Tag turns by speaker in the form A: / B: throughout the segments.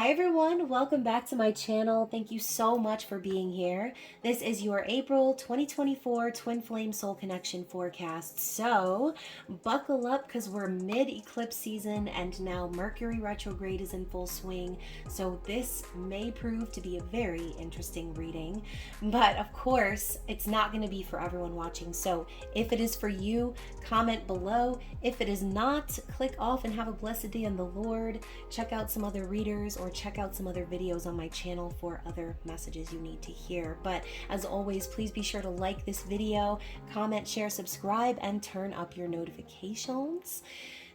A: Hi everyone, welcome back to my channel. Thank you so much for being here. This is your April 2024 Twin Flame Soul Connection forecast. So buckle up because we're mid-eclipse season and now Mercury retrograde is in full swing. So this may prove to be a very interesting reading. But of course, it's not going to be for everyone watching. So if it is for you, comment below. If it is not, click off and have a blessed day in the Lord. Check out some other readers or check out some other videos on my channel for other messages you need to hear. But as always, please be sure to like this video, comment, share, subscribe, and turn up your notifications.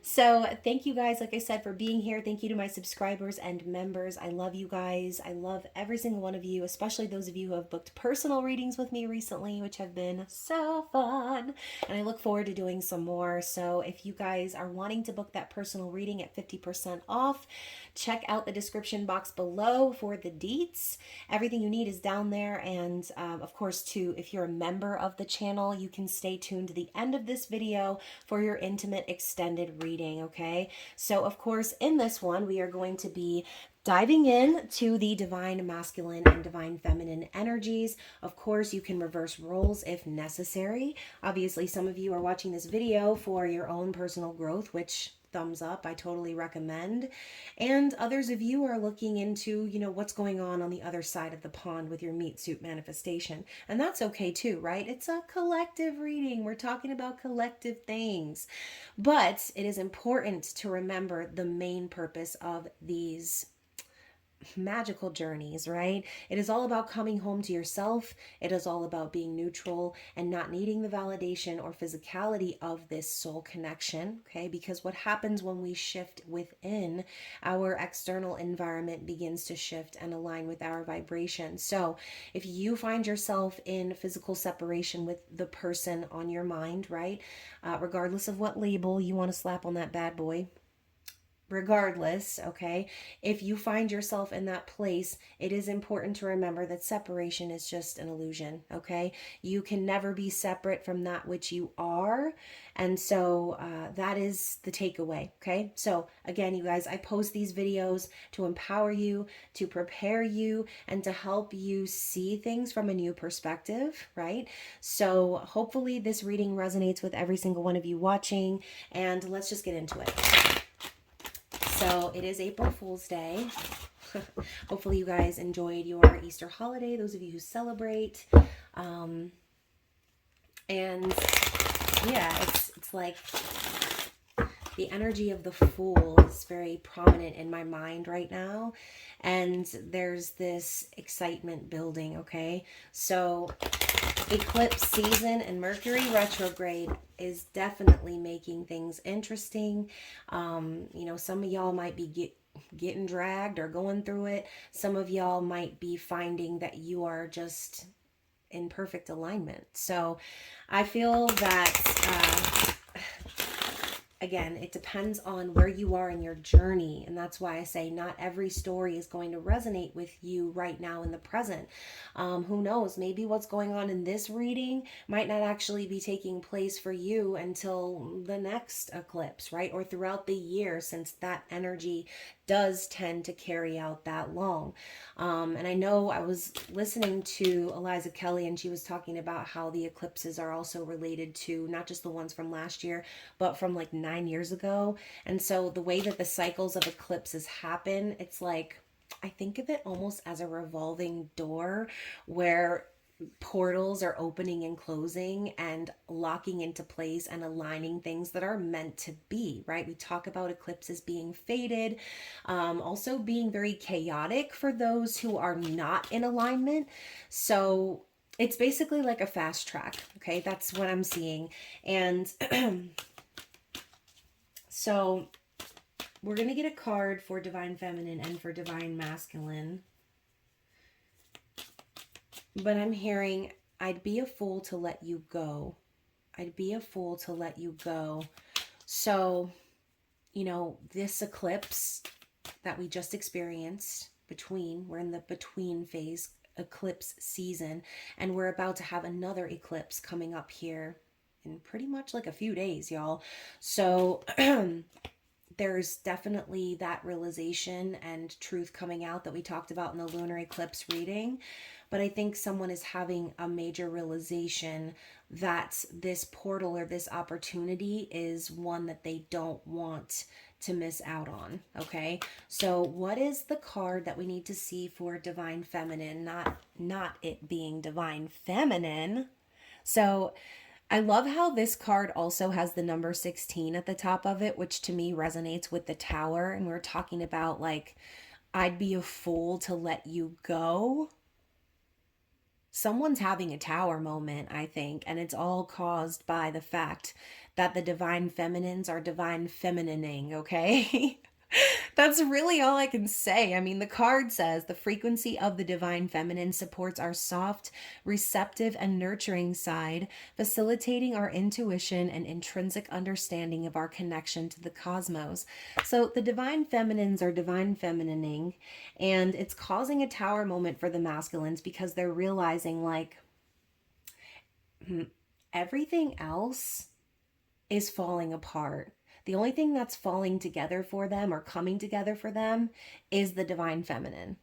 A: So thank you guys, like I said, for being here. Thank you to my subscribers and members. I love you guys. I love every single one of you, especially those of you who have booked personal readings with me recently, which have been so fun. And I look forward to doing some more. So if you guys are wanting to book that personal reading at 50% off, check out the description box below for the deets. Everything you need is down there. And of course, too, if you're a member of the channel, you can stay tuned to the end of this video for your intimate extended reading, okay? So, of course, in this one, we are going to be diving in to the divine masculine and divine feminine energies. Of course, you can reverse roles if necessary. Obviously, some of you are watching this video for your own personal growth, which thumbs up, I totally recommend. And others of you are looking into, what's going on the other side of the pond with your meat suit manifestation. And that's okay too, right? It's a collective reading. We're talking about collective things. But it is important to remember the main purpose of these magical journeys, right? It is all about coming home to yourself. It is all about being neutral and not needing the validation or physicality of this soul connection, okay? Because what happens when we shift within, our external environment begins to shift and align with our vibration. So if you find yourself in physical separation with the person on your mind, right? Regardless of what label you want to slap on that bad boy, regardless, okay, if you find yourself in that place, it is important to remember that separation is just an illusion, okay? You can never be separate from that which you are. And so that is the takeaway, okay? So again, you guys, I post these videos to empower you, to prepare you, and to help you see things from a new perspective, right? So hopefully this reading resonates with every single one of you watching, and let's just get into it. So it is April Fool's Day. Hopefully you guys enjoyed your Easter holiday, those of you who celebrate. And yeah, it's like the energy of the Fool is very prominent in my mind right now. And there's this excitement building, okay? So eclipse season and Mercury retrograde is definitely making things interesting. Some of y'all might be getting dragged or going through it. Some of y'all might be finding that you are just in perfect alignment. So I feel that again, it depends on where you are in your journey. And that's why I say not every story is going to resonate with you right now in the present. Who knows? Maybe what's going on in this reading might not actually be taking place for you until the next eclipse, right? Or throughout the year, since that energy does tend to carry out that long. And I know I was listening to Eliza Kelly, and she was talking about how the eclipses are also related to not just the ones from last year, but from like 9 years ago. And so the way that the cycles of eclipses happen, it's like, I think of it almost as a revolving door where portals are opening and closing and locking into place and aligning things that are meant to be, right? We talk about eclipses being fated, also being very chaotic for those who are not in alignment. So it's basically like a fast track, okay? That's what I'm seeing. And so we're going to get a card for divine feminine and for divine masculine. But I'm hearing, I'd be a fool to let you go. I'd be a fool to let you go. So, this eclipse that we just experienced we're in the between phase, eclipse season, and we're about to have another eclipse coming up here in pretty much like a few days, y'all. So there's definitely that realization and truth coming out that we talked about in the lunar eclipse reading. But I think someone is having a major realization that this portal or this opportunity is one that they don't want to miss out on. Okay, so what is the card that we need to see for divine feminine? Not it being divine feminine. So I love how this card also has the number 16 at the top of it, which to me resonates with the tower. And we're talking about like, I'd be a fool to let you go. Someone's having a tower moment, I think, and it's all caused by the fact that the divine feminines are divine feminining, okay? That's really all I can say. I mean, the card says the frequency of the divine feminine supports our soft, receptive, and nurturing side, facilitating our intuition and intrinsic understanding of our connection to the cosmos. So the divine feminines are divine feminining, and it's causing a tower moment for the masculines because they're realizing like everything else is falling apart. The only thing that's falling together for them or coming together for them is the divine feminine.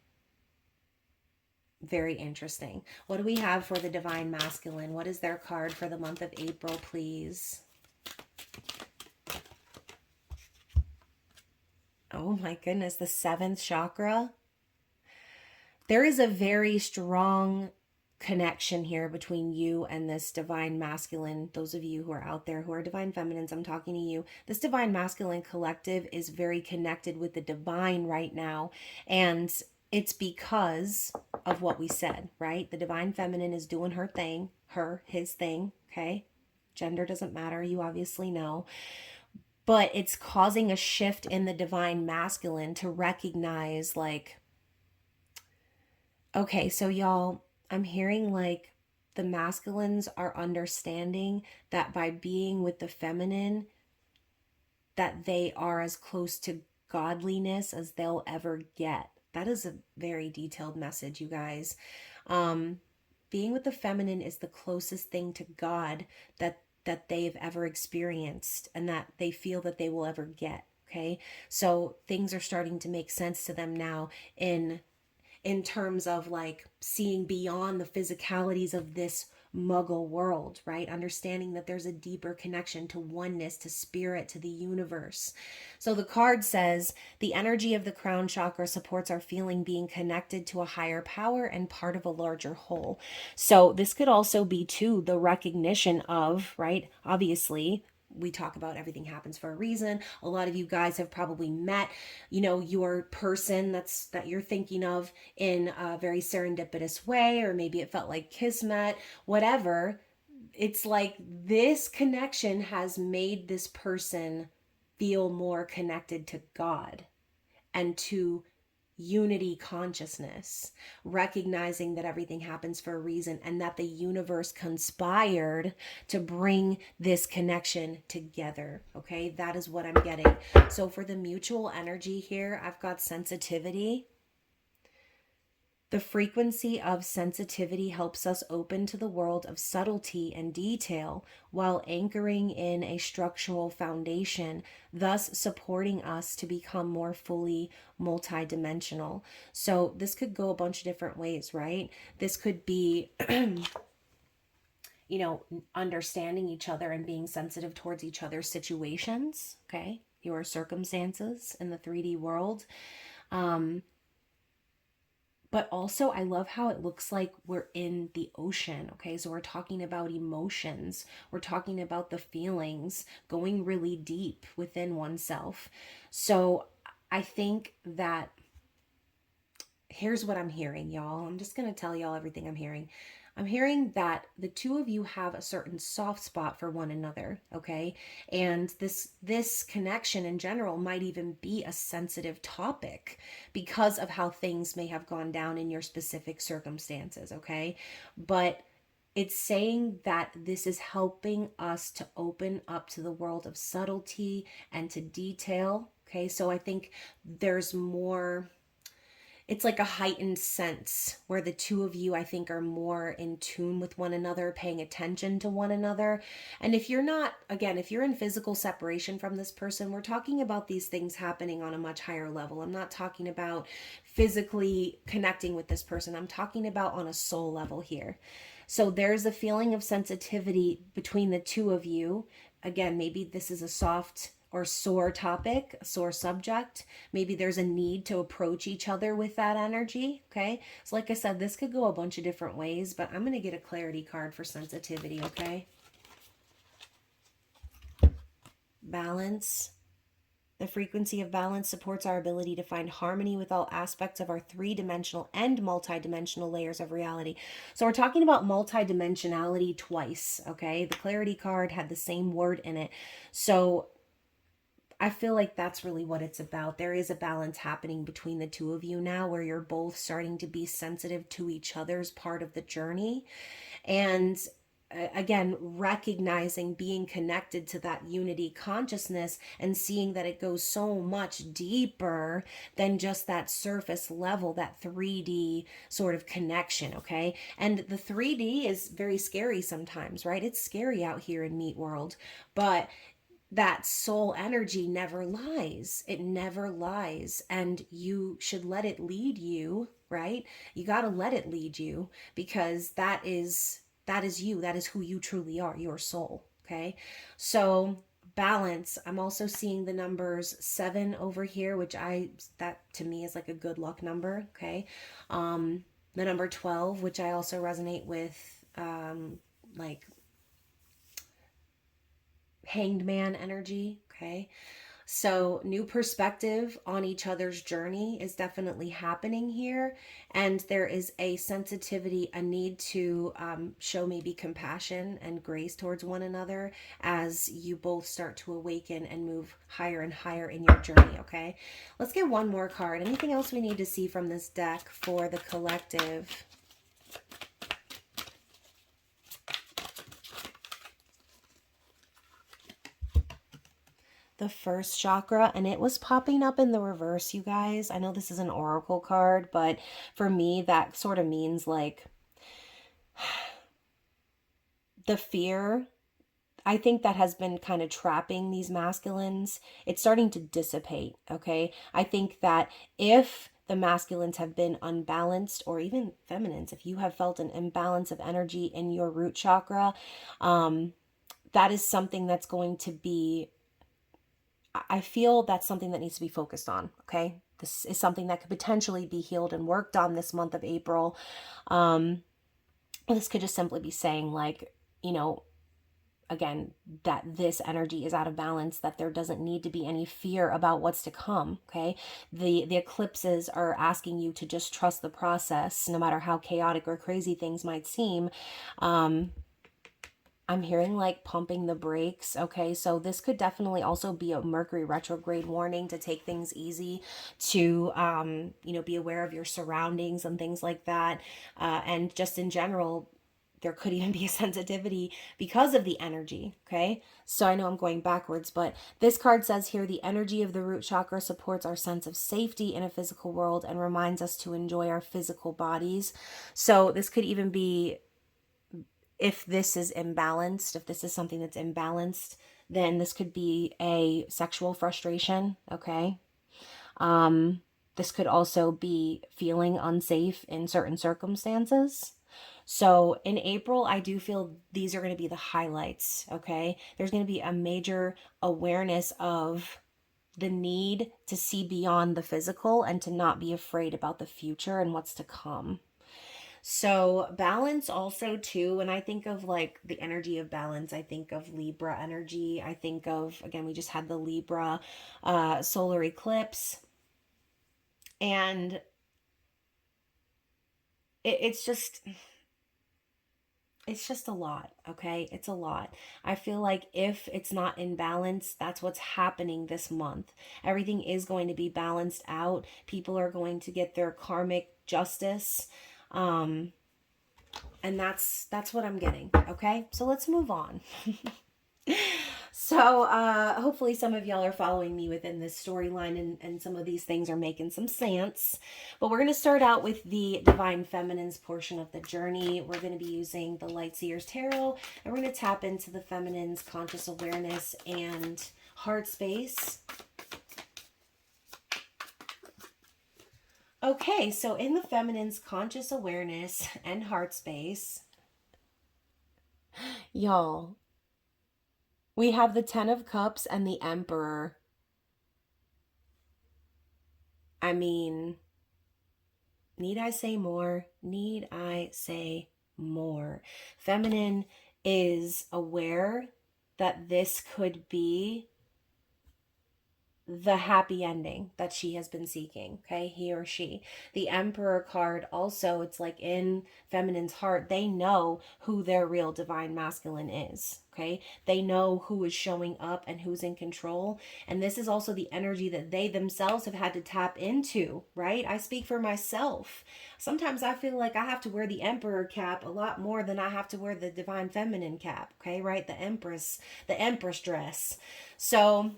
A: Very interesting. What do we have for the divine masculine? What is their card for the month of April, please? Oh my goodness, the 7th chakra. There is a very strong connection here between you and this divine masculine. Those of you who are out there who are divine feminines, I'm talking to you. This divine masculine collective is very connected with the divine right now, and it's because of what we said, right? The divine feminine is doing her thing, his thing, okay? Gender doesn't matter, you obviously know. But it's causing a shift in the divine masculine to recognize like, okay, so y'all, I'm hearing like the masculines are understanding that by being with the feminine, that they are as close to godliness as they'll ever get. That is a very detailed message, you guys. Being with the feminine is the closest thing to God that they've ever experienced and that they feel that they will ever get. Okay, so things are starting to make sense to them now in terms of like seeing beyond the physicalities of this muggle world, right? Understanding that there's a deeper connection to oneness, to spirit, to the universe. So the card says the energy of the crown chakra supports our feeling being connected to a higher power and part of a larger whole. So this could also be too the recognition of, right? Obviously, we talk about everything happens for a reason. A lot of you guys have probably met, your person that you're thinking of in a very serendipitous way, or maybe it felt like kismet, whatever. It's like this connection has made this person feel more connected to God and to unity consciousness, recognizing that everything happens for a reason and that the universe conspired to bring this connection together. Okay, that is what I'm getting. So for the mutual energy here, I've got sensitivity. The frequency of sensitivity helps us open to the world of subtlety and detail while anchoring in a structural foundation, thus supporting us to become more fully multidimensional. So this could go a bunch of different ways, right? This could be understanding each other and being sensitive towards each other's situations, okay? Your circumstances in the 3D world. But also, I love how it looks like we're in the ocean, okay? So we're talking about emotions. We're talking about the feelings going really deep within oneself. So I think that here's what I'm hearing, y'all. I'm just going to tell y'all everything I'm hearing. I'm hearing that the two of you have a certain soft spot for one another, okay? And this connection in general might even be a sensitive topic because of how things may have gone down in your specific circumstances, okay? But it's saying that this is helping us to open up to the world of subtlety and to detail, okay? So I think there's more it's like a heightened sense where the two of you, I think, are more in tune with one another, paying attention to one another. And if you're not, again, if you're in physical separation from this person, we're talking about these things happening on a much higher level. I'm not talking about physically connecting with this person. I'm talking about on a soul level here. So there's a feeling of sensitivity between the two of you. Again, maybe this is a soft or sore topic, a sore subject. Maybe there's a need to approach each other with that energy. Okay. So, like I said, this could go a bunch of different ways, but I'm going to get a clarity card for sensitivity. Okay. Balance. The frequency of balance supports our ability to find harmony with all aspects of our three-dimensional and multi-dimensional layers of reality. So we're talking about multi-dimensionality twice, okay? The clarity card had the same word in it. So I feel like that's really what it's about. There is a balance happening between the two of you now where you're both starting to be sensitive to each other's part of the journey. And again, recognizing being connected to that unity consciousness and seeing that it goes so much deeper than just that surface level, that 3D sort of connection, okay? And the 3D is very scary sometimes, right? It's scary out here in Meat World, but that soul energy never lies. It never lies. And you should let it lead you, right? You got to let it lead you because that is you. That is who you truly are, your soul. Okay. So balance. I'm also seeing the numbers 7 over here, which that to me is like a good luck number. Okay. The number 12, which I also resonate with, like hanged man energy. Okay. So new perspective on each other's journey is definitely happening here. And there is a sensitivity, a need to show maybe compassion and grace towards one another as you both start to awaken and move higher and higher in your journey. Okay. Let's get one more card. Anything else we need to see from this deck for the collective? The first chakra, and it was popping up in the reverse, you guys. I know this is an oracle card, but for me that sort of means like the fear, I think, that has been kind of trapping these masculines. It's starting to dissipate. Okay, I think that if the masculines have been unbalanced, or even feminines, if you have felt an imbalance of energy in your root chakra, that is something that's going to be, I feel that's something that needs to be focused on. Okay. This is something that could potentially be healed and worked on this month of April. This could just simply be saying, like, again, that this energy is out of balance, that there doesn't need to be any fear about what's to come. Okay. The eclipses are asking you to just trust the process, no matter how chaotic or crazy things might seem. I'm hearing like pumping the brakes. Okay. So this could definitely also be a Mercury retrograde warning to take things easy, to, be aware of your surroundings and things like that. And just in general, there could even be a sensitivity because of the energy. Okay. So I know I'm going backwards, but this card says here, the energy of the root chakra supports our sense of safety in a physical world and reminds us to enjoy our physical bodies. So this could even be, if this is imbalanced, if this is something that's imbalanced, then this could be a sexual frustration. Okay. This could also be feeling unsafe in certain circumstances. So in April, I do feel these are going to be the highlights. Okay. There's going to be a major awareness of the need to see beyond the physical and to not be afraid about the future and what's to come. So balance also too, when I think of like the energy of balance, I think of Libra energy. I think of, again, we just had the Libra solar eclipse, and it's just a lot. Okay. It's a lot. I feel like if it's not in balance, that's what's happening this month. Everything is going to be balanced out. People are going to get their karmic justice. And that's what I'm getting. Okay. So let's move on. So hopefully some of y'all are following me within this storyline, and some of these things are making some sense. But we're going to start out with the Divine Feminine's portion of the journey. We're going to be using the Light Seers Tarot, and we're going to tap into the feminine's conscious awareness and heart space. Okay, so in the feminine's conscious awareness and heart space, y'all, we have the Ten of Cups and the Emperor. I mean, need I say more? Need I say more? Feminine is aware that this could be the happy ending that she has been seeking, okay? He or she. The Emperor card also, it's like in feminine's heart, they know who their real divine masculine is, okay? They know who is showing up and who's in control. And this is also the energy that they themselves have had to tap into, right? I speak for myself. Sometimes I feel like I have to wear the Emperor cap a lot more than I have to wear the divine feminine cap, okay? Right? The Empress dress. So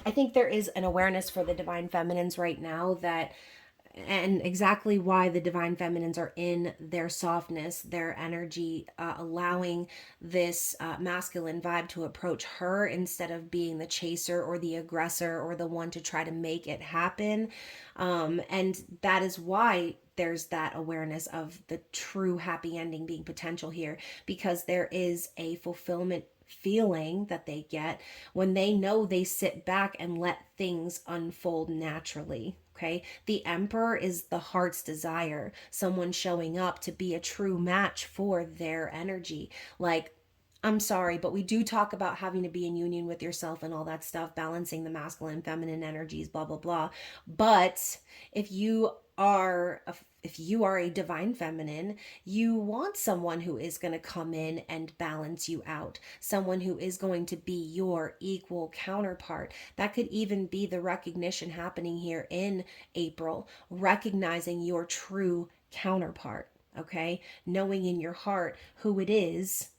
A: I think there is an awareness for the divine feminines right now that, and exactly why the divine feminines are in their softness, their energy, allowing this masculine vibe to approach her instead of being the chaser or the aggressor or the one to try to make it happen. And that is why there's that awareness of the true happy ending being potential here, because there is a fulfillment feeling that they get when they know they sit back and let things unfold naturally. Okay. The Emperor is the heart's desire, someone showing up to be a true match for their energy. Like, I'm sorry, but we do talk about having to be in union with yourself and all that stuff, balancing the masculine, feminine energies, blah, blah, blah. But if you are a divine feminine, you want someone who is going to come in and balance you out, someone who is going to be your equal counterpart. That could even be the recognition happening here in April, recognizing your true counterpart, okay? Knowing in your heart who it is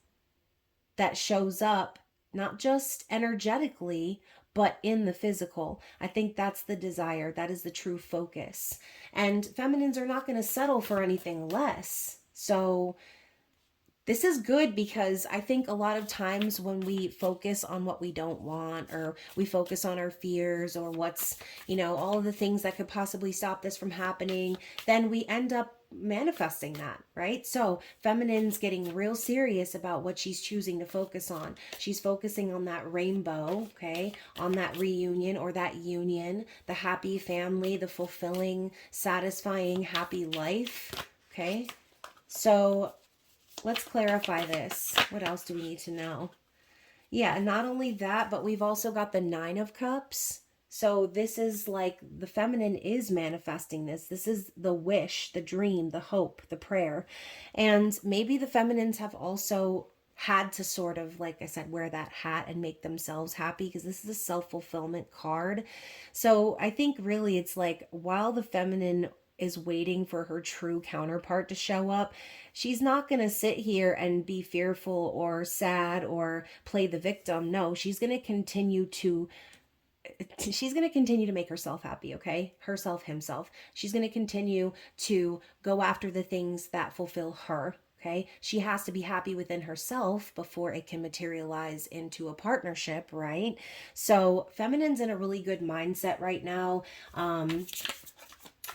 A: that shows up, not just energetically, but in the physical. I think that's the desire. That is the true focus. And feminines are not going to settle for anything less. So this is good, because I think a lot of times when we focus on what we don't want, or we focus on our fears, or what's, all of the things that could possibly stop this from happening, then we end up manifesting that, right? So feminine's getting real serious about what she's choosing to focus on. She's focusing on that rainbow, okay? On that reunion or that union, the happy family, the fulfilling, satisfying, happy life, okay? So let's clarify this. What else do we need to know? Yeah, not only that, but we've also got the Nine of Cups. So this is like the feminine is manifesting this. This is the wish, the dream, the hope, the prayer. And maybe the feminines have also had to sort of, like I said, wear that hat and make themselves happy, because this is a self-fulfillment card. So I think really it's like, while the feminine is waiting for her true counterpart to show up, she's not going to sit here and be fearful or sad or play the victim. No, she's going to continue to make herself happy, okay? Herself, himself. She's going to continue to go after the things that fulfill her, okay? She has to be happy within herself before it can materialize into a partnership, right? So feminine's in a really good mindset right now.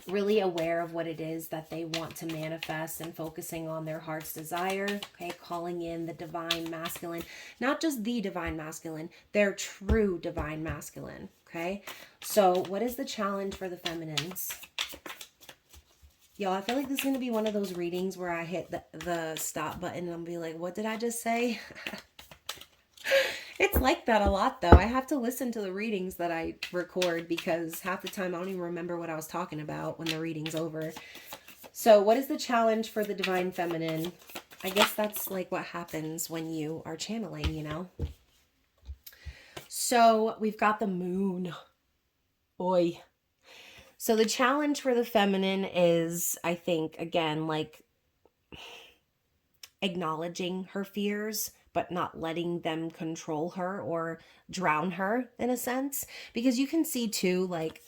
A: Really aware of what it is that they want to manifest and focusing on their heart's desire, okay? Calling in the divine masculine, not just the divine masculine, their true divine masculine, okay? So what is the challenge for the feminines? Y'all, I feel like this is going to be one of those readings where I hit the stop button and I'll be like, what did I just say? It's like that a lot, though. I have to listen to the readings that I record, because half the time I don't even remember what I was talking about when the reading's over. So what is the challenge for the divine feminine? I guess that's like what happens when you are channeling, So we've got the moon. Oi. So the challenge for the feminine is, I think, again, like acknowledging her fears, but not letting them control her or drown her in a sense. Because you can see too, like,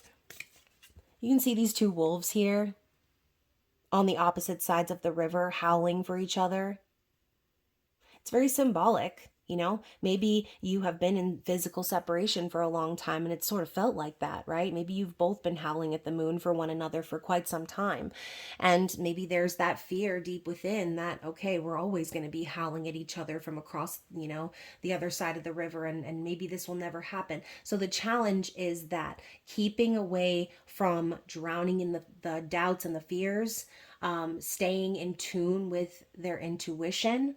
A: you can see these two wolves here on the opposite sides of the river howling for each other. It's very symbolic, you know? Maybe you have been in physical separation for a long time and it sort of felt like that, right? Maybe you've both been howling at the moon for one another for quite some time. And maybe there's that fear deep within that, okay, we're always going to be howling at each other from across, you know, the other side of the river, and maybe this will never happen. So the challenge is that keeping away from drowning in the doubts and the fears, staying in tune with their intuition,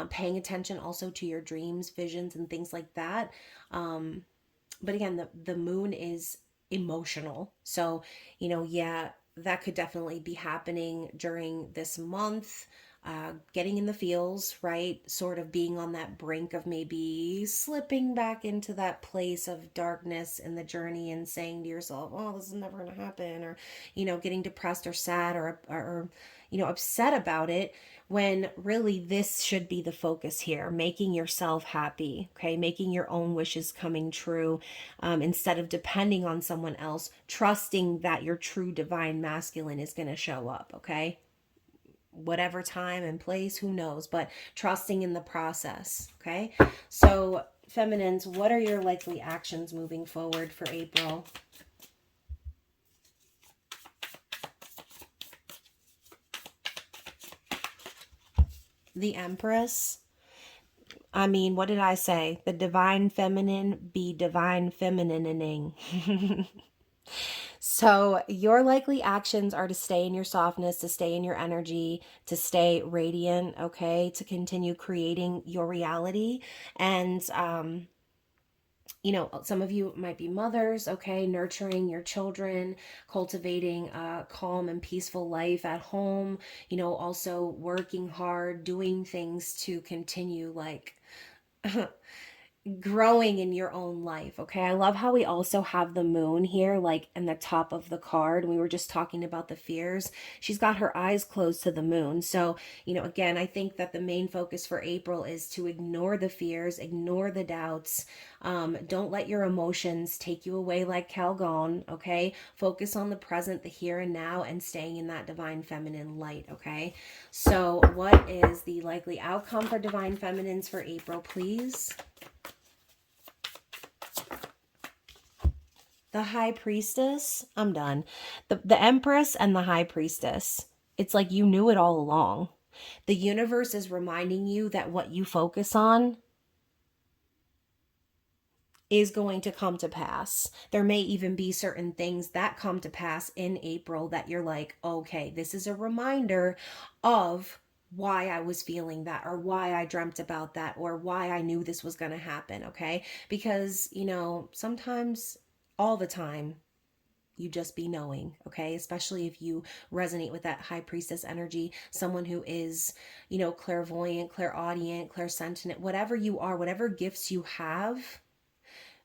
A: paying attention also to your dreams, visions, and things like that. But again, the moon is emotional. So, you know, yeah, that could definitely be happening during this month. Getting in the feels, right? Sort of being on that brink of maybe slipping back into that place of darkness in the journey and saying to yourself, oh, this is never going to happen. Or, you know, getting depressed or sad or, you know, upset about it, when really this should be the focus here, making yourself happy, okay? Making your own wishes coming true, instead of depending on someone else, trusting that your true divine masculine is going to show up, okay? Whatever time and place, who knows, but trusting in the process, okay? So, feminines, what are your likely actions moving forward for April? The Empress. I mean, what did I say? The divine feminine be divine feminining. So, your likely actions are to stay in your softness, to stay in your energy, to stay radiant, okay? To continue creating your reality. And, you know, some of you might be mothers, okay? Nurturing your children, cultivating a calm and peaceful life at home, you know, also working hard, doing things to continue, like, growing in your own life. Okay, I love how we also have the moon here, like in the top of the card. We were just talking about the fears. She's got her eyes closed to the moon. So, you know, again, I think that the main focus for April is to ignore the fears, ignore the doubts. Don't let your emotions take you away like Calgon. Okay, focus on the present, the here and now, and staying in that divine feminine light. Okay, so what is the likely outcome for divine feminines for April, please? The High Priestess, I'm done. The Empress and the High Priestess. It's like you knew it all along. The universe is reminding you that what you focus on is going to come to pass. There may even be certain things that come to pass in April that you're like, okay, this is a reminder of why I was feeling that, or why I dreamt about that, or why I knew this was going to happen, okay? Because, you know, sometimes, all the time, you just be knowing, okay? Especially if you resonate with that high priestess energy, someone who is, you know, clairvoyant, clairaudient, clairsentient, whatever you are, whatever gifts you have,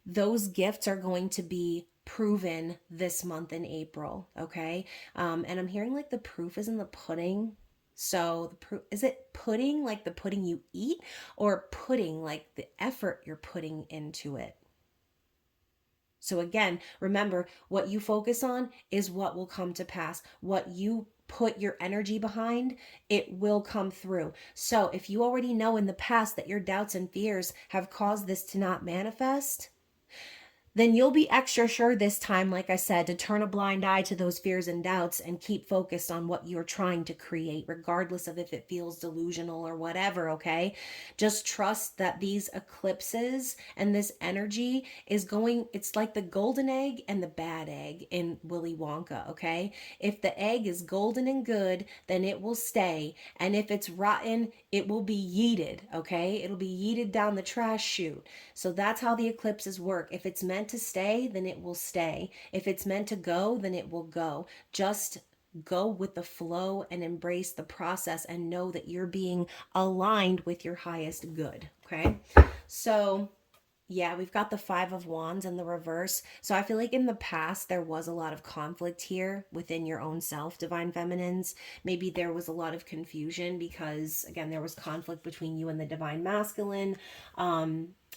A: those gifts are going to be proven this month in April, okay? And I'm hearing like the proof is in the pudding. So the proof, is it pudding like the pudding you eat, or pudding like the effort you're putting into it? So again, remember, what you focus on is what will come to pass. What you put your energy behind, it will come through. So if you already know in the past that your doubts and fears have caused this to not manifest, then you'll be extra sure this time, like I said, to turn a blind eye to those fears and doubts and keep focused on what you're trying to create, regardless of if it feels delusional or whatever, okay? Just trust that these eclipses and this energy is going, it's like the golden egg and the bad egg in Willy Wonka, okay? If the egg is golden and good, then it will stay. And if it's rotten, it will be yeeted, okay? It'll be yeeted down the trash chute. So that's how the eclipses work. If it's meant to stay, then it will stay. If it's meant to go, then it will go. Just go with the flow and embrace the process and know that you're being aligned with your highest good, okay? So Yeah, we've got the Five of Wands in the reverse. So I feel like in the past, there was a lot of conflict here within your own self, Divine Feminines. Maybe there was a lot of confusion because, again, there was conflict between you and the Divine Masculine.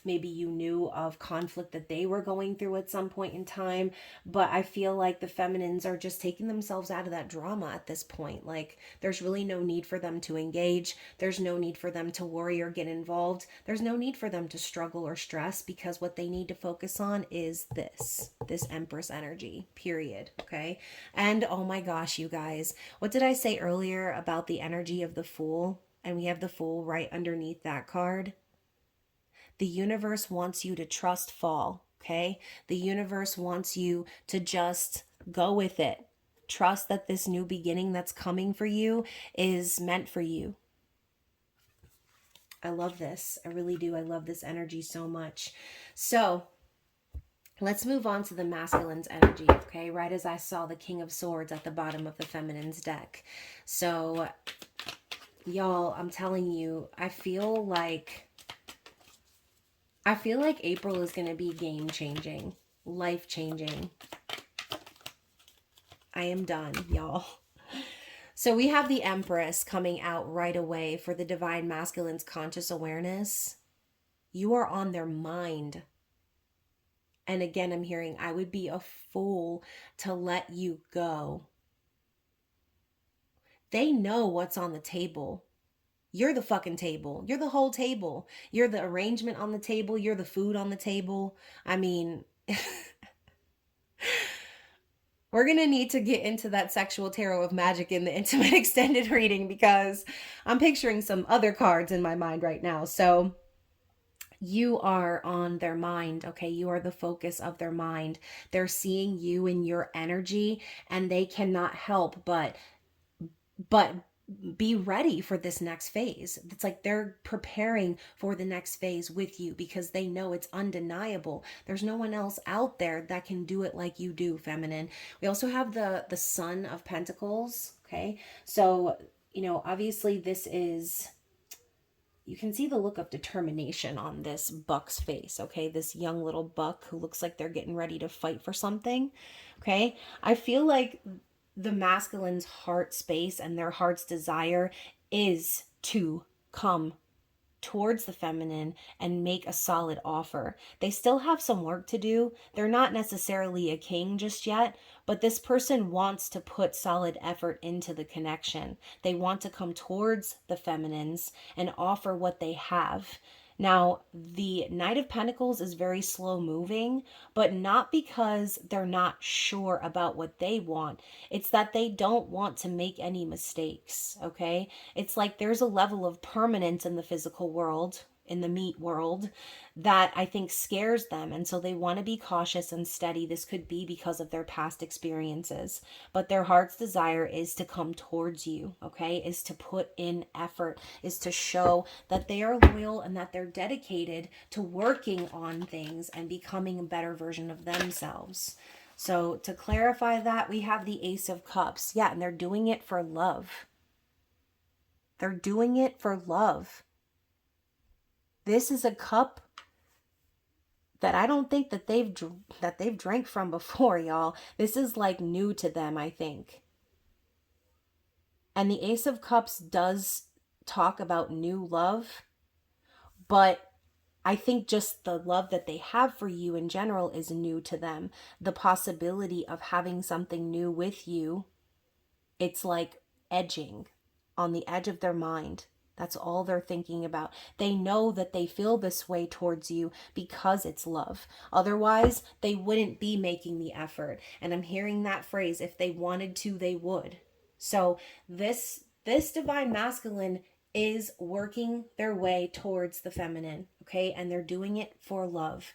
A: Maybe you knew of conflict that they were going through at some point in time. But I feel like the feminines are just taking themselves out of that drama at this point. Like, there's really no need for them to engage. There's no need for them to worry or get involved. There's no need for them to struggle or stress because what they need to focus on is this Empress energy, period. Okay. And oh my gosh, you guys, what did I say earlier about the energy of the Fool? And we have the Fool right underneath that card. The universe wants you to trust fall, okay? The universe wants you to just go with it. Trust that this new beginning that's coming for you is meant for you. I love this. I really do. I love this energy so much. So let's move on to the masculine's energy, okay? Right as I saw the King of Swords at the bottom of the feminine's deck. So, y'all, I'm telling you, I feel like April is going to be game-changing, life-changing. I am done, y'all. So we have the Empress coming out right away for the Divine Masculine's conscious awareness. You are on their mind. And again, I'm hearing, I would be a fool to let you go. They know what's on the table. You're the fucking table. You're the whole table. You're the arrangement on the table. You're the food on the table. I mean, we're going to need to get into that sexual tarot of magic in the intimate extended reading because I'm picturing some other cards in my mind right now. So you are on their mind, okay? You are the focus of their mind. They're seeing you in your energy and they cannot help but be ready for this next phase. It's like they're preparing for the next phase with you because they know it's undeniable. There's no one else out there that can do it like you do, feminine. We also have the Son of Pentacles, okay? So, you know, obviously this is, you can see the look of determination on this buck's face, okay? This young little buck who looks like they're getting ready to fight for something, okay? I feel like the masculine's heart space and their heart's desire is to come towards the feminine and make a solid offer. They still have some work to do. They're not necessarily a king just yet, but this person wants to put solid effort into the connection. They want to come towards the feminines and offer what they have. Now, the Knight of Pentacles is very slow moving, but not because they're not sure about what they want. It's that they don't want to make any mistakes, okay? It's like there's a level of permanence in the physical world, in the meat world, that I think scares them. And so they want to be cautious and steady. This could be because of their past experiences. But their heart's desire is to come towards you, okay? Is to put in effort, is to show that they are loyal and that they're dedicated to working on things and becoming a better version of themselves. So to clarify that, we have the Ace of Cups. Yeah, and they're doing it for love. They're doing it for love. This is a cup that I don't think that they've drank from before, y'all. This is like new to them, I think. And the Ace of Cups does talk about new love, but I think just the love that they have for you in general is new to them. The possibility of having something new with you, it's like edging on the edge of their mind. That's all they're thinking about. They know that they feel this way towards you because it's love. Otherwise, they wouldn't be making the effort. And I'm hearing that phrase, if they wanted to, they would. So this Divine Masculine is working their way towards the feminine, okay? And they're doing it for love.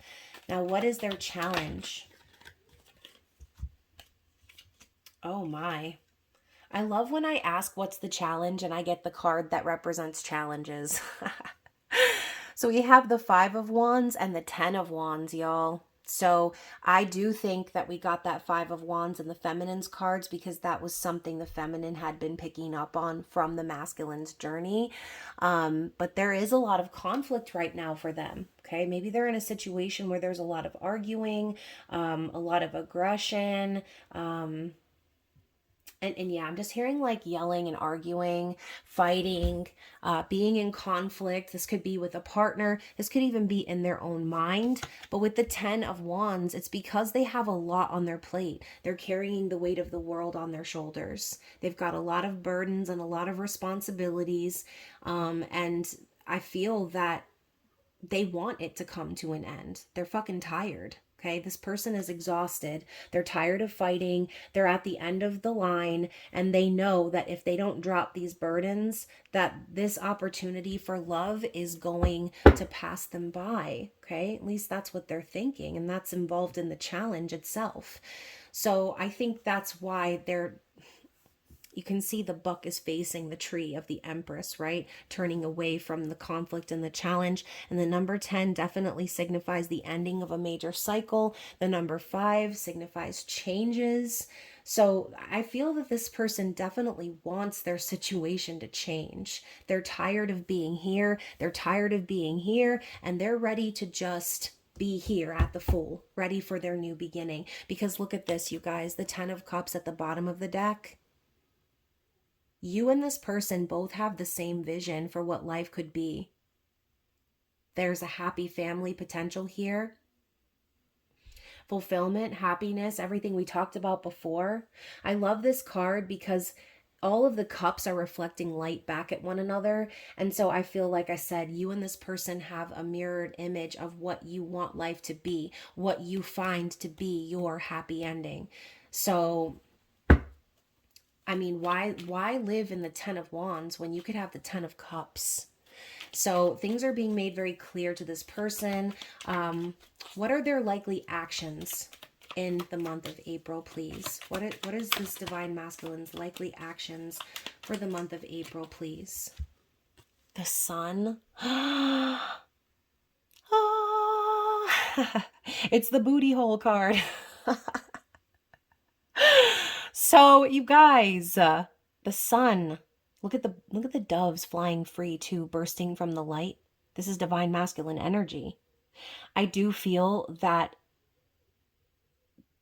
A: Now, what is their challenge? Oh my. I love when I ask what's the challenge and I get the card that represents challenges. So we have the 5 of Wands and the 10 of Wands, y'all. So I do think that we got that Five of Wands in the feminine's cards because that was something the feminine had been picking up on from the masculine's journey. But there is a lot of conflict right now for them. Okay, maybe they're in a situation where there's a lot of arguing, a lot of aggression. And yeah, I'm just hearing like yelling and arguing, fighting, being in conflict. This could be with a partner. This could even be in their own mind. But with the 10 of Wands, it's because they have a lot on their plate. They're carrying the weight of the world on their shoulders. They've got a lot of burdens and a lot of responsibilities. And I feel that they want it to come to an end. They're fucking tired. Okay, this person is exhausted. They're tired of fighting. They're at the end of the line, and they know that if they don't drop these burdens, that this opportunity for love is going to pass them by. Okay, at least that's what they're thinking, and that's involved in the challenge itself. So I think that's why you can see the buck is facing the tree of the Empress, right? Turning away from the conflict and the challenge. And the number 10 definitely signifies the ending of a major cycle. The number 5 signifies changes. So I feel that this person definitely wants their situation to change. They're tired of being here. They're tired of being here, and they're ready to just be here at the Fool, ready for their new beginning. Because look at this, you guys, the 10 of Cups at the bottom of the deck. You and this person both have the same vision for what life could be. There's a happy family potential here. Fulfillment, happiness, everything we talked about before. I love this card because all of the cups are reflecting light back at one another. And so I feel like I said, you and this person have a mirrored image of what you want life to be, what you find to be your happy ending. So I mean, why live in the 10 of Wands when you could have the 10 of Cups? So things are being made very clear to this person. What are their likely actions in the month of April, please? What is this Divine Masculine's likely actions for the month of April, please? The Sun. It's the booty hole card. So you guys, the sun, look at the doves flying free too, bursting from the light. This is divine masculine energy. I do feel that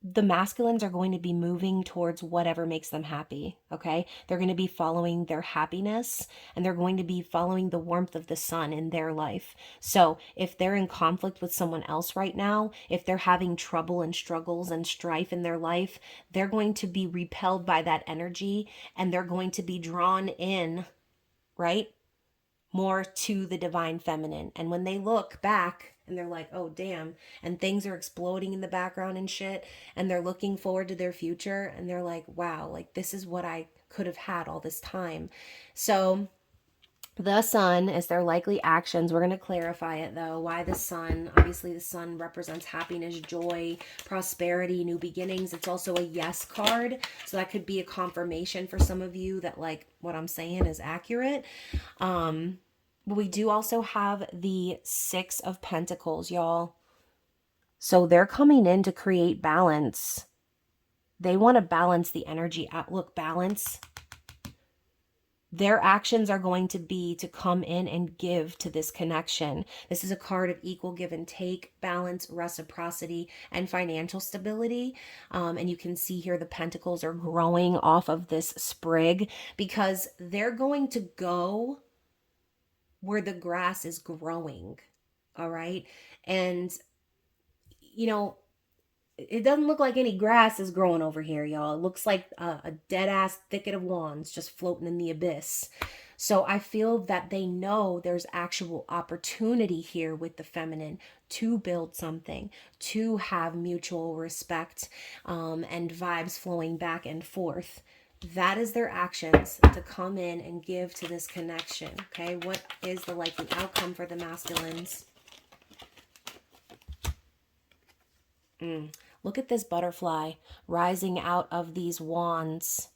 A: the masculines are going to be moving towards whatever makes them happy, okay? They're going to be following their happiness, and they're going to be following the warmth of the sun in their life. So if they're in conflict with someone else right now, if they're having trouble and struggles and strife in their life, they're going to be repelled by that energy, and they're going to be drawn in, right? More to the divine feminine. And when they look back and they're like, oh damn, and things are exploding in the background and shit, and they're looking forward to their future, and they're like, wow, like this is what I could have had all this time. So the sun is their likely actions. We're going to clarify it though. Why the sun? Obviously the sun represents happiness, joy, prosperity, new beginnings. It's also a yes card. So that could be a confirmation for some of you that like what I'm saying is accurate. But we do also have the 6 of Pentacles, y'all. So they're coming in to create balance. They want to balance the energy outlook, balance. Their actions are going to be to come in and give to this connection. This is a card of equal give and take, balance, reciprocity, and financial stability. And you can see here the pentacles are growing off of this sprig because they're going to go where the grass is growing. All right. And, you know, it doesn't look like any grass is growing over here, y'all. It looks like a dead-ass thicket of wands just floating in the abyss. So I feel that they know there's actual opportunity here with the feminine to build something, to have mutual respect, and vibes flowing back and forth. That is their actions to come in and give to this connection, okay? What is the likely outcome for the masculines? Look at this butterfly rising out of these wands.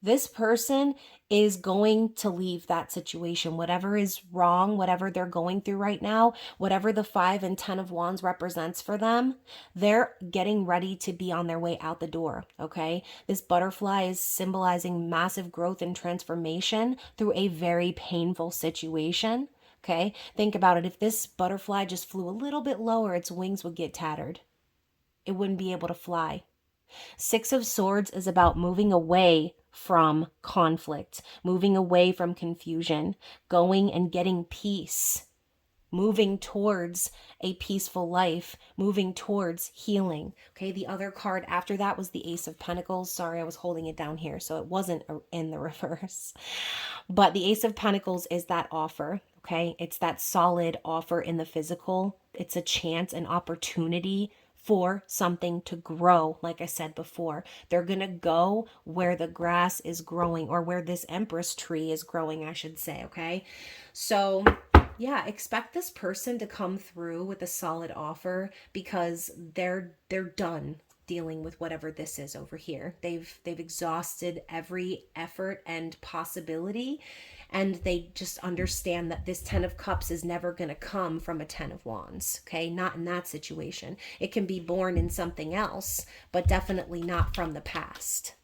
A: This person is going to leave that situation. Whatever is wrong, whatever they're going through right now, whatever the 5 and 10 of wands represents for them, they're getting ready to be on their way out the door, okay? This butterfly is symbolizing massive growth and transformation through a very painful situation, okay? Think about it. If this butterfly just flew a little bit lower, its wings would get tattered. It wouldn't be able to fly. 6 of Swords is about moving away from conflict, moving away from confusion, going and getting peace, moving towards a peaceful life, moving towards healing. Okay, the other card after that was the Ace of Pentacles. Sorry, I was holding it down here, so it wasn't in the reverse. But the Ace of Pentacles is that offer. Okay, it's that solid offer in the physical. It's a chance, an opportunity for something to grow. Like I said before, they're going to go where the grass is growing, or where this Empress tree is growing, I should say. Okay. So yeah, expect this person to come through with a solid offer, because they're done dealing with whatever this is over here. They've exhausted every effort and possibility, and they just understand that this 10 of Cups is never going to come from a 10 of Wands. Okay, not in that situation. It can be born in something else, but definitely not from the past.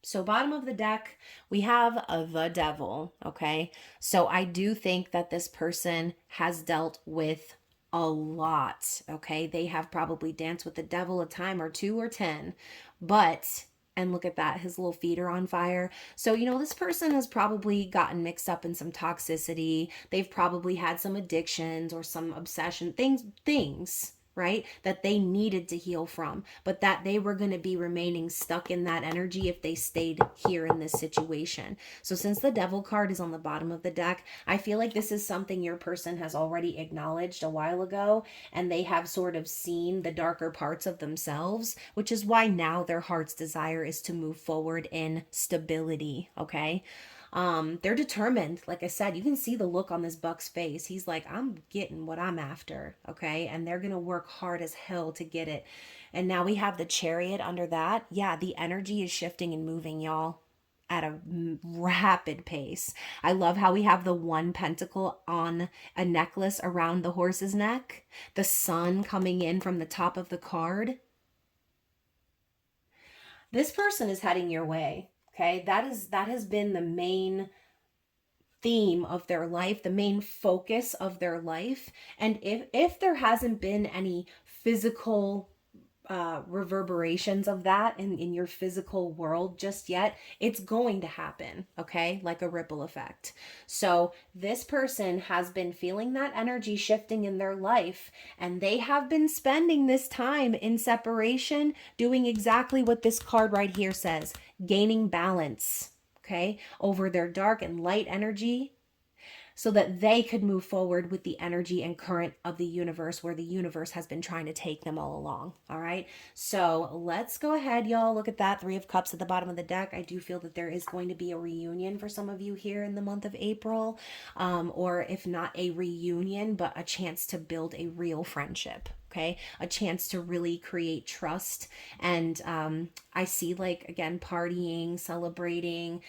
A: So bottom of the deck, we have the Devil, okay? So I do think that this person has dealt with a lot, okay? They have probably danced with the devil a time or 2 or 10, but, and look at that, his little feet are on fire. So, this person has probably gotten mixed up in some toxicity. They've probably had some addictions or some obsession, things, right, that they needed to heal from, but that they were going to be remaining stuck in that energy if they stayed here in this situation. So since the Devil card is on the bottom of the deck, I feel like this is something your person has already acknowledged a while ago, and they have sort of seen the darker parts of themselves, which is why now their heart's desire is to move forward in stability, okay? They're determined. Like I said, you can see the look on this buck's face. He's like, I'm getting what I'm after, okay? And they're gonna work hard as hell to get it. And now we have the Chariot under that. Yeah, the energy is shifting and moving, y'all, at a rapid pace. I love how we have the 1 pentacle on a necklace around the horse's neck, the sun coming in from the top of the card. This person is heading your way. Okay, that has been the main theme of their life, the main focus of their life. And if there hasn't been any physical reverberations of that in your physical world just yet, it's going to happen, okay? Like a ripple effect. So this person has been feeling that energy shifting in their life, and they have been spending this time in separation doing exactly what this card right here says, gaining balance, okay, over their dark and light energy, so that they could move forward with the energy and current of the universe, where the universe has been trying to take them all along. All right. So let's go ahead, y'all. Look at that 3 of Cups at the bottom of the deck. I do feel that there is going to be a reunion for some of you here in the month of April, or if not a reunion, but a chance to build a real friendship. Okay, a chance to really create trust. And I see, like, again, partying, celebrating,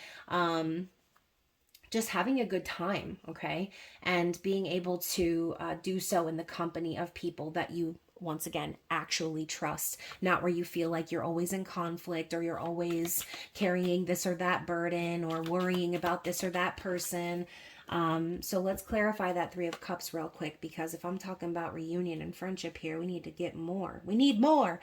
A: just having a good time, okay? And being able to do so in the company of people that you, once again, actually trust, not where you feel like you're always in conflict, or you're always carrying this or that burden, or worrying about this or that person. So let's clarify that 3 of Cups real quick, because if I'm talking about reunion and friendship here, we need to get more. We need more.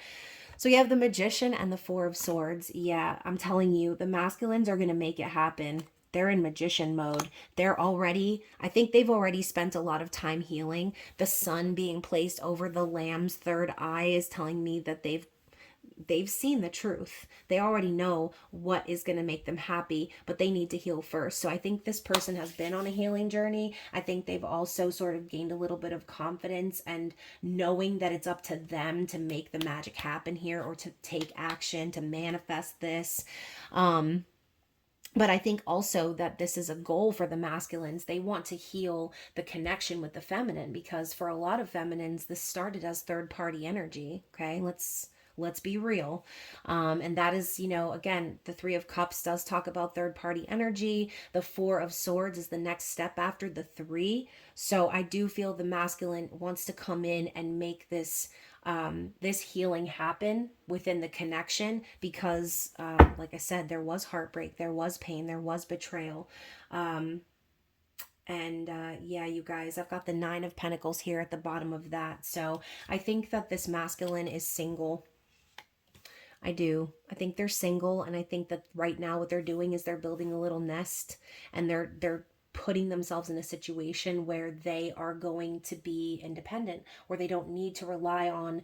A: So you have the Magician and the 4 of Swords. Yeah, I'm telling you, the masculines are going to make it happen. They're in magician mode. I think they've already spent a lot of time healing. The sun being placed over the lamb's third eye is telling me that they've seen the truth. They already know what is going to make them happy, but they need to heal first. So I think this person has been on a healing journey. I think they've also sort of gained a little bit of confidence and knowing that it's up to them to make the magic happen here, or to take action to manifest this. But I think also that this is a goal for the masculines. They want to heal the connection with the feminine, because for a lot of feminines, this started as third party energy. Okay, let's Let's be real. And that is, you know, again, the Three of Cups does talk about third party energy. The Four of Swords is the next step after the three. So I do feel the masculine wants to come in and make this healing happen within the connection because, like I said, there was heartbreak, there was pain, there was betrayal. Yeah, you guys, I've got the Nine of Pentacles here at the bottom of that. So I think that this masculine is single. I do. I think they're single, and I think that right now what they're doing is they're building a little nest, and they're putting themselves in a situation where they are going to be independent, where they don't need to rely on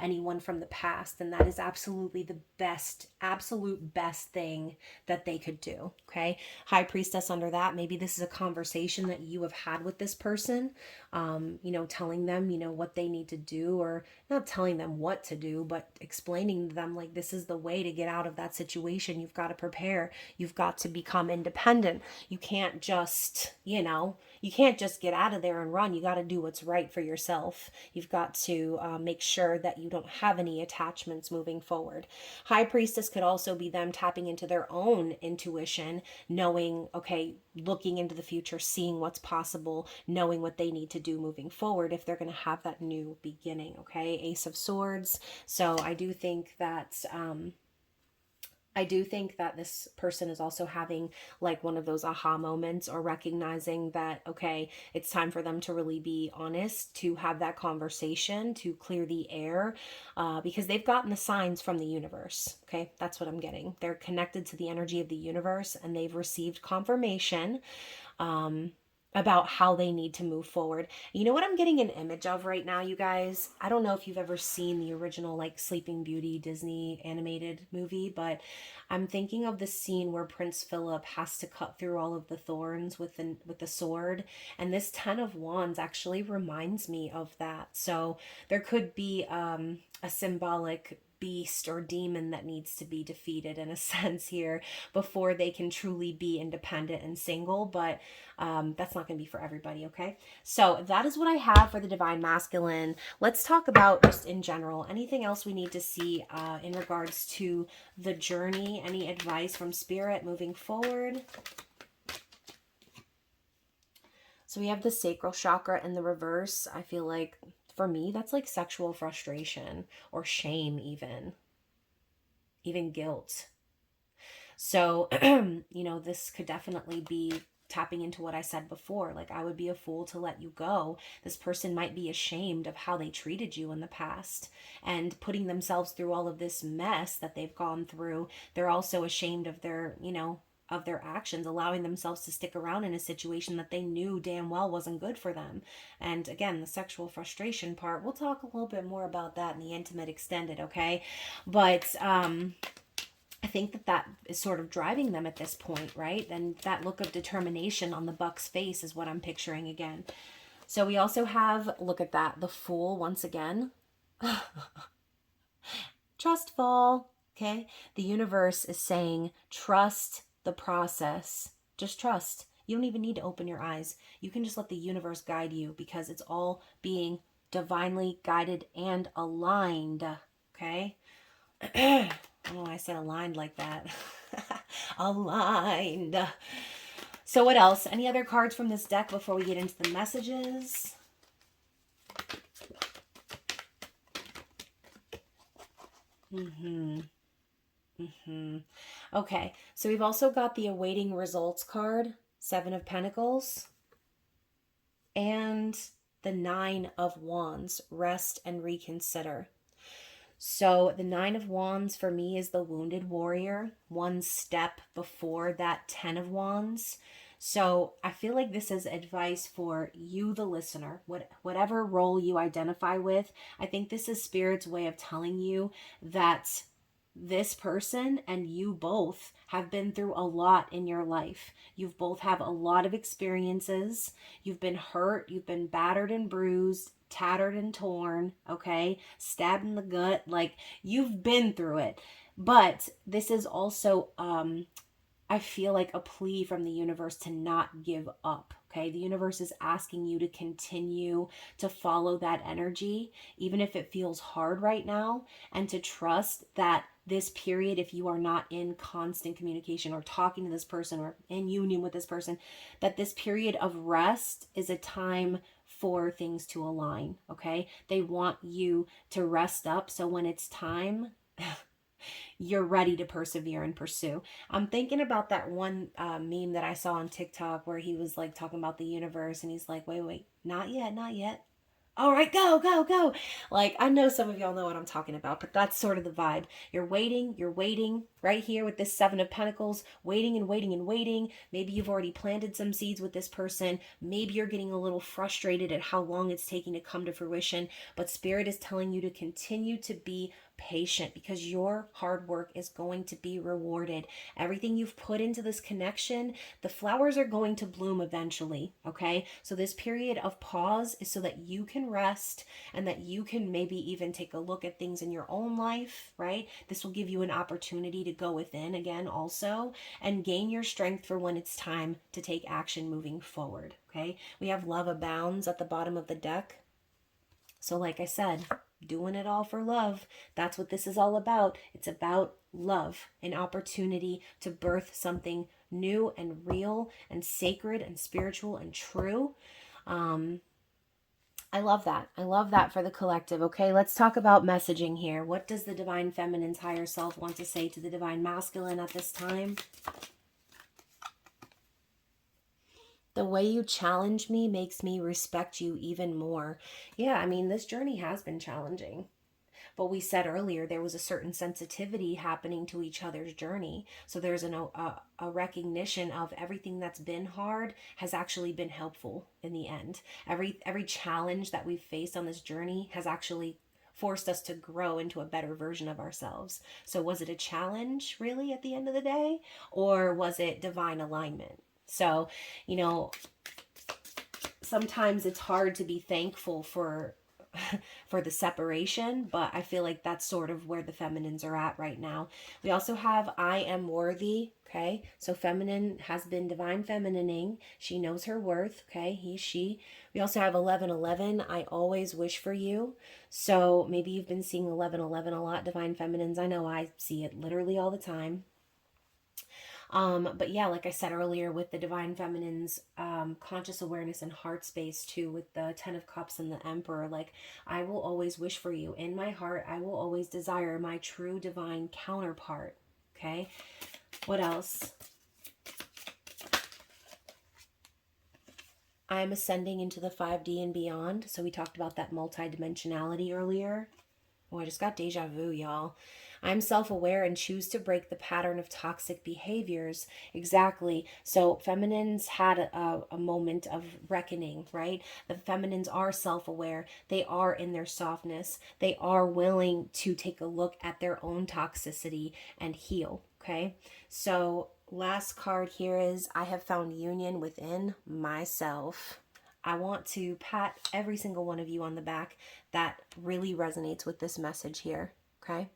A: anyone from the past. And that is absolutely the best, absolute best thing that they could do. Okay. High Priestess under that. Maybe this is a conversation that you have had with this person, you know, telling them, you know, what they need to do, or not telling them what to do, but explaining to them, like, this is the way to get out of that situation. You've got to prepare. You've got to become independent. You can't just, you know, you can't just get out of there and run. You got to do what's right for yourself. You've got to make sure that you don't have any attachments moving forward. High Priestess could also be them tapping into their own intuition, knowing, okay, looking into the future, seeing what's possible, knowing what they need to do moving forward if they're going to have that new beginning. Okay. Ace of Swords. So I do think that this person is also having like one of those aha moments, or recognizing that, okay, it's time for them to really be honest, to have that conversation, to clear the air, because they've gotten the signs from the universe. Okay, that's what I'm getting. They're connected to the energy of the universe, and they've received confirmation about how they need to move forward. You know what I'm getting an image of right now, you guys? I don't know if you've ever seen the original like Sleeping Beauty Disney animated movie, but I'm thinking of the scene where Prince Philip has to cut through all of the thorns with the sword, and this 10 of Wands actually reminds me of that. So there could be a symbolic beast or demon that needs to be defeated in a sense here before they can truly be independent and single, but that's not going to be for everybody. Okay, so that is what I have for the Divine Masculine. Let's talk about just in general anything else we need to see in regards to the journey. Any advice from Spirit moving forward? So we have the sacral chakra in the reverse. I feel like for me, that's like sexual frustration or shame, even guilt. So, you know, this could definitely be tapping into what I said before. Like, I would be a fool to let you go. This person might be ashamed of how they treated you in the past, and putting themselves through all of this mess that they've gone through. They're also ashamed of their, you know, of their actions, allowing themselves to stick around in a situation that they knew damn well wasn't good for them. And again, the sexual frustration part, we'll talk a little bit more about that in the intimate extended, okay? But I think that is sort of driving them at this point, right? And that look of determination on the buck's face is what I'm picturing again. So we also have, look at that, the Fool once again. Trust fall, okay? The universe is saying, trust the process. Just trust. You don't even need to open your eyes. You can just let the universe guide you, because it's all being divinely guided and aligned, okay? I don't know why I said aligned like that. Aligned. So what else? Any other cards from this deck before we get into the messages? Okay, so we've also got the awaiting results card, Seven of Pentacles, and the Nine of Wands, rest and reconsider. So the Nine of Wands for me is the wounded warrior, one step before that 10 of Wands. So I feel like this is advice for you, the listener, whatever role you identify with. I think this is Spirit's way of telling you that this person and you both have been through a lot in your life. You've both have a lot of experiences. You've been hurt. You've been battered and bruised, tattered and torn, okay? Stabbed in the gut. Like, you've been through it. But this is also, I feel like, a plea from the universe to not give up, Okay, the universe is asking you to continue to follow that energy, even if it feels hard right now, and to trust that this period, if you are not in constant communication or talking to this person or in union with this person, that this period of rest is a time for things to align. Okay, they want you to rest up so when it's time, you're ready to persevere and pursue. I'm thinking about that one meme that I saw on TikTok where he was like talking about the universe and he's like, wait, not yet, not yet. All right, go, go, go. Like, I know some of y'all know what I'm talking about, but that's sort of the vibe. You're waiting right here with this Seven of Pentacles, waiting and waiting and waiting. Maybe you've already planted some seeds with this person. Maybe you're getting a little frustrated at how long it's taking to come to fruition, but Spirit is telling you to continue to be patient because your hard work is going to be rewarded. Everything you've put into this connection, the flowers are going to bloom eventually, okay? So this period of pause is so that you can rest and that you can maybe even take a look at things in your own life, right? This will give you an opportunity to go within again also and gain your strength for when it's time to take action moving forward, okay? We have love abounds at the bottom of the deck. So like I said, doing it all for love. That's what this is all about. It's about love, an opportunity to birth something new and real and sacred and spiritual and true. I love that. I love that for the collective. Okay, let's talk about messaging here. What does the Divine Feminine's higher self want to say to the Divine Masculine at this time? The way you challenge me makes me respect you even more. Yeah, I mean, this journey has been challenging. But we said earlier there was a certain sensitivity happening to each other's journey. So there's a recognition of everything that's been hard has actually been helpful in the end. Every challenge that we've faced on this journey has actually forced us to grow into a better version of ourselves. So was it a challenge really at the end of the day? Or was it divine alignment? So, you know, sometimes it's hard to be thankful for the separation, but I feel like that's sort of where the feminines are at right now. We also have I am worthy. Okay, so feminine has been divine feminining. She knows her worth. Okay, he, she. We also have 1111. I always wish for you. So maybe you've been seeing 1111 a lot, divine feminines. I know I see it literally all the time. But yeah, like I said earlier, with the divine feminine's conscious awareness and heart space too, with the 10 of cups and the emperor, like I will always wish for you. In my heart, I will always desire my true divine counterpart. Okay. What else? I am ascending into the 5D and beyond. So we talked about that multidimensionality earlier. Oh, I just got deja vu, y'all. I'm self-aware and choose to break the pattern of toxic behaviors. Exactly. So feminines had a moment of reckoning, right? The feminines are self-aware. They are in their softness. They are willing to take a look at their own toxicity and heal, okay? So last card here is I have found union within myself. I want to pat every single one of you on the back that really resonates with this message here, okay?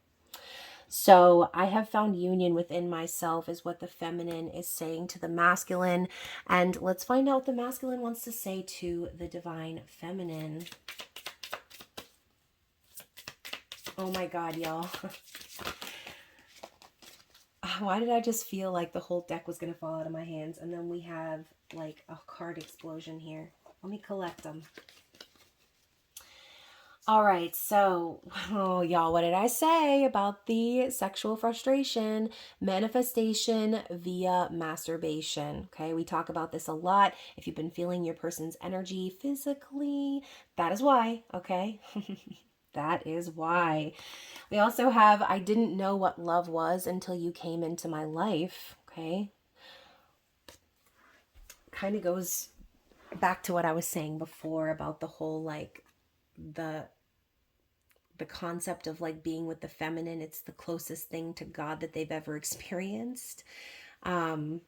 A: So I have found union within myself is what the feminine is saying to the masculine. And let's find out what the masculine wants to say to the divine feminine. Oh my God, y'all. Why did I just feel like the whole deck was going to fall out of my hands? And then we have like a card explosion here. Let me collect them. All right, so, oh, y'all, what did I say about the sexual frustration? Manifestation via masturbation, okay? We talk about this a lot. If you've been feeling your person's energy physically, that is why, okay? That is why. We also have, I didn't know what love was until you came into my life, okay? Kind of goes back to what I was saying before about the whole, like, the concept of like being with the feminine. It's the closest thing to God that they've ever experienced. I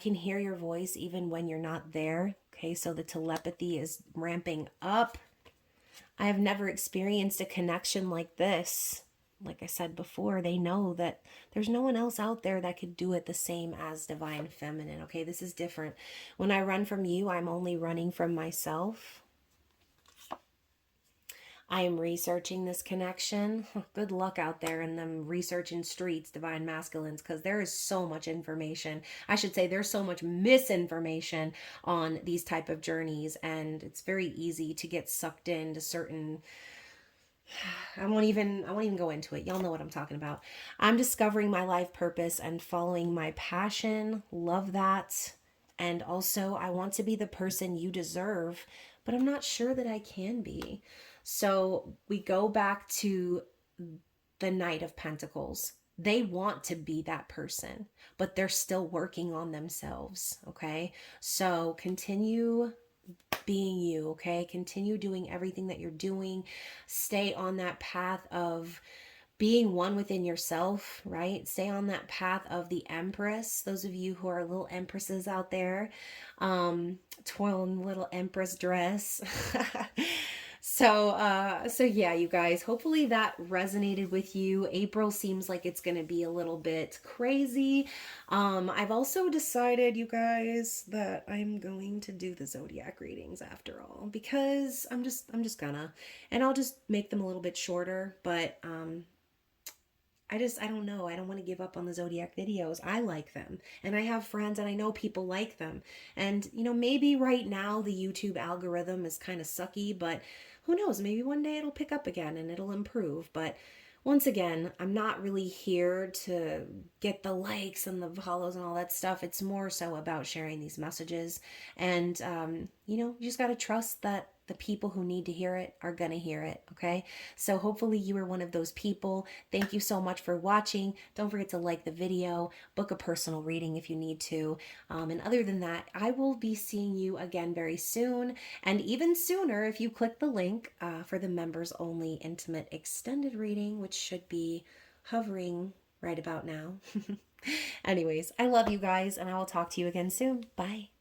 A: can hear your voice even when you're not there. Okay, so the telepathy is ramping up. I have never experienced a connection like this. like I said before, they know that there's no one else out there that could do it the same as Divine Feminine. Okay, this is different. When I run from you, I'm only running from myself. I am researching this connection. Good luck out there in them researching streets, Divine Masculines, because there is so much information. I should say there's so much misinformation on these type of journeys, and it's very easy to get sucked into certain. I won't even go into it. Y'all know what I'm talking about. I'm discovering my life purpose and following my passion. Love that. And also, I want to be the person you deserve, but I'm not sure that I can be. So we go back to the Knight of Pentacles. They want to be that person, but they're still working on themselves. Okay. So continue being you. Okay. Continue doing everything that you're doing. Stay on that path of being one within yourself, right? Stay on that path of the Empress. Those of you who are little empresses out there, twirling little Empress dress. So yeah, you guys, hopefully that resonated with you. April seems like it's going to be a little bit crazy. I've also decided, you guys, that I'm going to do the zodiac readings after all, because I'm just gonna, and I'll just make them a little bit shorter, but, I don't know. I don't want to give up on the zodiac videos. I like them, and I have friends, and I know people like them. And, you know, maybe right now the YouTube algorithm is kind of sucky, but who knows? Maybe one day it'll pick up again and it'll improve. But once again, I'm not really here to get the likes and the follows and all that stuff. It's more so about sharing these messages. And, you know, you just got to trust that the people who need to hear it are going to hear it. Okay. So hopefully you are one of those people. Thank you so much for watching. Don't forget to like the video, book a personal reading if you need to. And other than that, I will be seeing you again very soon. And even sooner if you click the link for the members only intimate extended reading, which should be hovering right about now. Anyways, I love you guys, and I will talk to you again soon. Bye.